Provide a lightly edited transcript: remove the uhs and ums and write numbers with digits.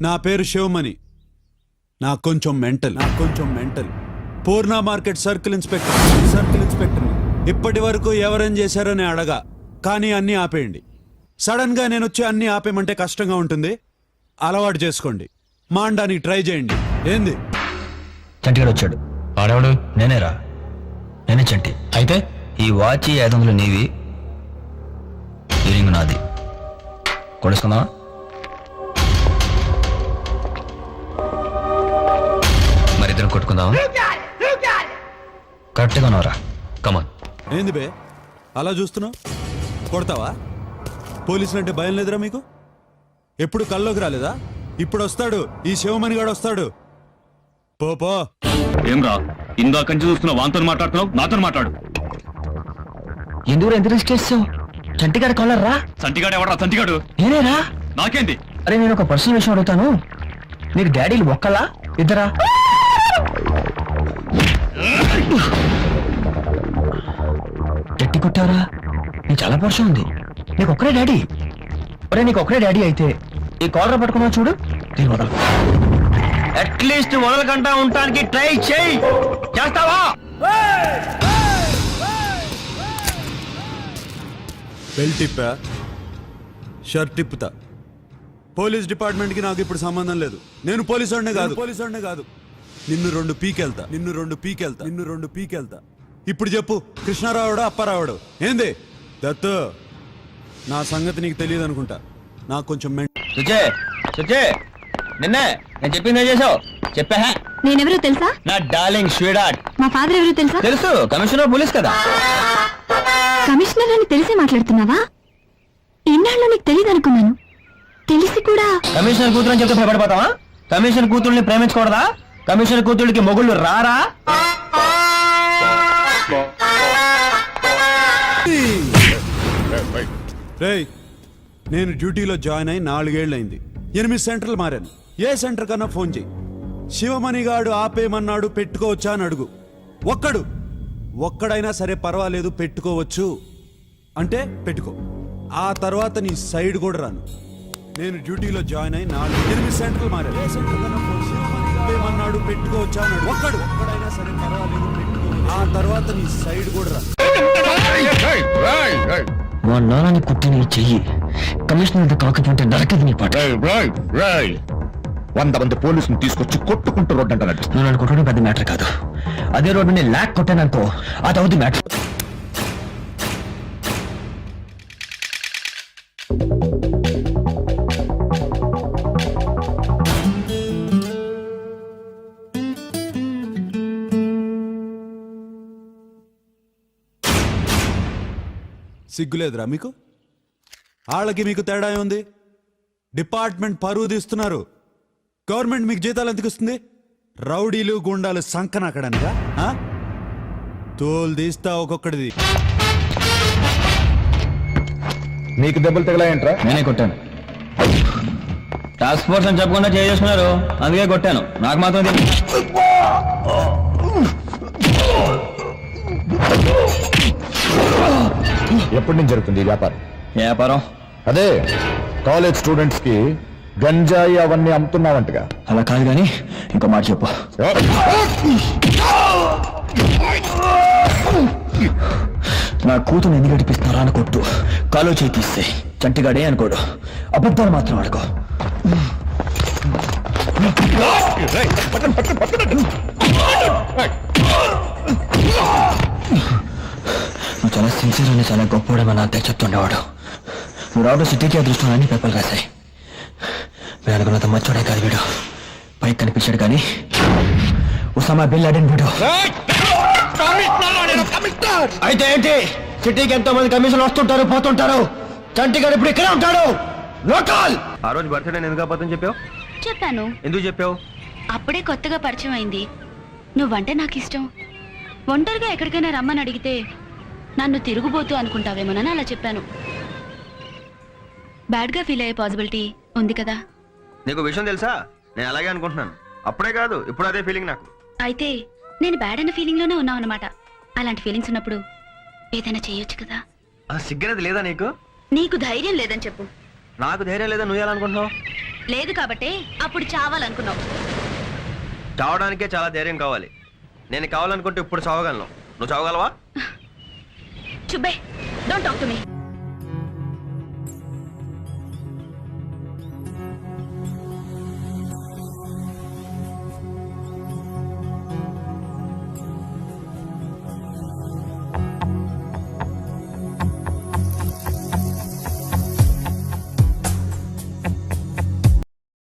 నా పేరు శివమణి. నాకు కొంచెం మెంటల్. పూర్ణ మార్కెట్ సర్కిల్ ఇన్స్పెక్టర్. ఇప్పటి వరకు ఎవరేం చేశారని అడగా, కానీ అన్నీ ఆపేయండి. సడన్ గా నేను వచ్చి అన్నీ ఆపేయమంటే కష్టంగా ఉంటుంది. అలవాటు చేసుకోండి. మాండానికి ట్రై చేయండి. ఏంది? చంటిగాడు వచ్చాడు. ఆడవాడు నేనేరా, నేనే చంటి. అయితే ఈ వాచ్ 500 నీవి, ఈ రింగ్ నాది. కొడుసుకుందామా? మరిద్దరం కొట్టుకుందామా? కరెక్ట్గా ఉన్నావురా, కమాన్. ఏంది బే అలా చూస్తున్నావు? కొడతావా? పోలీసులు అంటే భయం లేదురా మీకు? ఎప్పుడు కల్లోకి రాలేదా? ఇప్పుడు వస్తాడు, ఈ శివమణి గాడు వస్తాడు. పో. ఏం రా, ఇందాకంచి చూస్తున్నావు, వాంతో మాట్లాడుతున్నావు, నాతో మాట్లాడు. ఎందుకు ఎంత రిస్క్ చేస్తావు? చంటిగాడు కాలర్ రా. సంటిగాడు ఎవడరా? సంటిగాడు నేనేరా. నాకేంటి? అరే నేను ఒక పర్సనల్ విషయం అడుగుతాను. నీకు డాడీలు ఒక్కలా ఇద్దరా? గట్టి కొట్టారా? నీకు చాలా పర్సన్ ఉంది. నీకు ఒక్కరే డాడీ. అరే నీకు ఒక్కరే డాడీ అయితే ఈ కాలర్ పట్టుకున్నావు చూడు, దీని వదలు. అట్లీస్ట్ వదలకంటా ఉండటానికి ట్రై చేయి. చేస్తావా? బెల్ట్ తిప్పా, షర్ట్ తిప్పుతా. పోలీస్ డిపార్ట్మెంట్కి నాకు ఇప్పుడు సంబంధం లేదు. నేను పోలీసుడినే కాదు. నిన్ను రెండు పీకెళ్తా. ఇప్పుడు చెప్పు, కృష్ణారావుడా అప్పారావుడు? ఏంది దత్తు? నా సంగతి నీకు తెలియదు అనుకుంటా. నాకు కొంచెం నిన్నే నేను చెప్పింది ఏం చేసావు? చెప్పా. నేనెవరో తెలుసా? నా డార్లింగ్ స్వీడార్ట్. మా ఫాదర్ ఎవరో తెలుసా? తెలుసు, కమిషనర్ పోలీస్ కదా. కమిషనర్ అని తెలిసి మాట్లాడుతున్నావా? ఇన్నాళ్ళు నీకు తెలియదు అనుకున్నాను. తెలిసి కూడా కమిషనర్ కూతురు అని చెప్తే భయపడిపోతావా? కమిషనర్ కూతుర్ని ప్రేమించకూడదా? కమిషనర్ కూతురికి మొగుళ్ళు రారా? రేయ్, నేను డ్యూటీలో జాయిన్ అయి 4 ఏళ్ళైంది. 8 సెంటర్లు మారాను. ఏ సెంటర్ కన్నా ఫోన్ చేయి. శివమణిగాడు ఆపేమన్నాడు, పెట్టుకోవచ్చా అని అడుగు. ఒక్కడైనా సరే పర్వాలేదు, పెట్టుకోవచ్చు అంటే పెట్టుకో. ఆ తర్వాత నీ సైడ్ కూడా రాను. నేను డ్యూటీలో జాయిన్ అయి 8 సెంటర్లు మారాను. ఏ సెంటర్ కన్నా ఫోన్ ఆపేమన్నాడు, పెట్టుకోవచ్చా అని అడుగు. ఒక్కడైనా సరే పర్వాలేదు, పెట్టుకో. ఆ తర్వాత నీ సైడ్ కూడా రాను. మా నాన్నని కుట్టిన ఈ చెయ్యి కమిషనర్ కాకపోతే నరకది నీ పాట. 100 మంది పోలీసుని తీసుకొచ్చి కొట్టుకుంటూ రోడ్డు అంటారు. నువ్వు నన్ను కొట్టడం పెద్ద మ్యాటర్ కాదు. అదే రోడ్డు నేను ల్యాక్ కొట్టాననుకో, అది అవుతుంది మ్యాటర్. సిగ్గులేదురా మీకు? వాళ్ళకి మీకు తేడా ఉంది. డిపార్ట్మెంట్ పరువు తీస్తున్నారు. గవర్నమెంట్ మీకు జీతాలు ఎందుకు ఇస్తుంది? రౌడీలు గుండాలు సంకనాకడానికా? తోలు తీస్తా ఒక్కొక్కడిది. నీకు దెబ్బలు తగలాయంట్రా? నేనే కొట్టాను. టాస్క్ ఫోర్స్ అని చెప్పకుండా చేసుకున్నారు, అందుకే కొట్టాను. నాకు మాత్రం ఎప్పటి నుంచి జరుగుతుంది ఈ వ్యాపారం? అదే కాలేజ్ స్టూడెంట్స్ కి గంజాయి అవన్నీ అమ్ముతున్నావంటగా. అలా కాదు కానీ ఇంకో మాట చెప్పు. నా కూతురు ఎందుకు గడిపిస్తున్నారా అని కొట్టు. కాలో చేపిస్తే చంటిగాడే అనుకోడు. అబద్ధాలు మాత్రం ఆడుకో. నువ్వు చాలా సిన్సియర్ అని చాలా గొప్పవాడమని అంతే చెప్తుండేవాడు. నువ్వు రావడం సిటీకి అదృష్టం అని పేపర్లు రాశాయి. నేను అనుకున్నంత మచ్చోడే కాదు వీడు. పైకి కనిపించాడు కానీ ఉసామా బిన్ లాడెన్ వీడు. అయితే ఏంటి? సిటీకి ఎంతో మంది కమిషన్లు వస్తుంటారు, పోతుంటారు. చంటిగాడు ఇప్పుడు ఇక్కడే ఉంటాడు. లోకల్. ఆ రోజు బర్త్డే ఎందుకు అబద్ధం చెప్పావు? చెప్పాను. ఎందుకు చెప్పావు? అప్పుడే కొత్తగా పరిచయం అయింది. నువ్వంటే నాకు ఇష్టం. ఒంటరిగా ఎక్కడికైనా రమ్మని అడిగితే నన్ను తిరుగుబోతూ అనుకుంటావేమోనని అలా చెప్పాను. బ్యాడ్గా ఫీల్ అయ్యే పాసిబిలిటీ ఉంది కదా. నీకు విషయం తెలుసా? నేను అలాగే అనుకుంటున్నాను. అప్పుడే కాదు, ఇప్పుడు అదే ఫీలింగ్ నాకు. అయితే నేను బ్యాడ్ అన్న ఫీలింగ్ లోనే ఉన్నావు అనమాట. అలాంటి ఫీలింగ్స్ ఉన్నప్పుడు ఏదైనా చేయొచ్చు కదా. ఆ సిగ్గనేది లేదా నీకు? నీకు ధైర్యం లేదని చెప్పు. నాకు ధైర్యం లేదా? నువ్వు ఎలా అనుకుంటున్నావు? లేదు కాబట్టే అప్పుడు చావాలనుకున్నావు. చావడానికే చాలా ధైర్యం కావాలి. నేను కావాలనుకుంటే ఇప్పుడు చావగలను. నువ్వు చావగలవా? చుబ్బే, డోంట్ టాక్ టు మీ.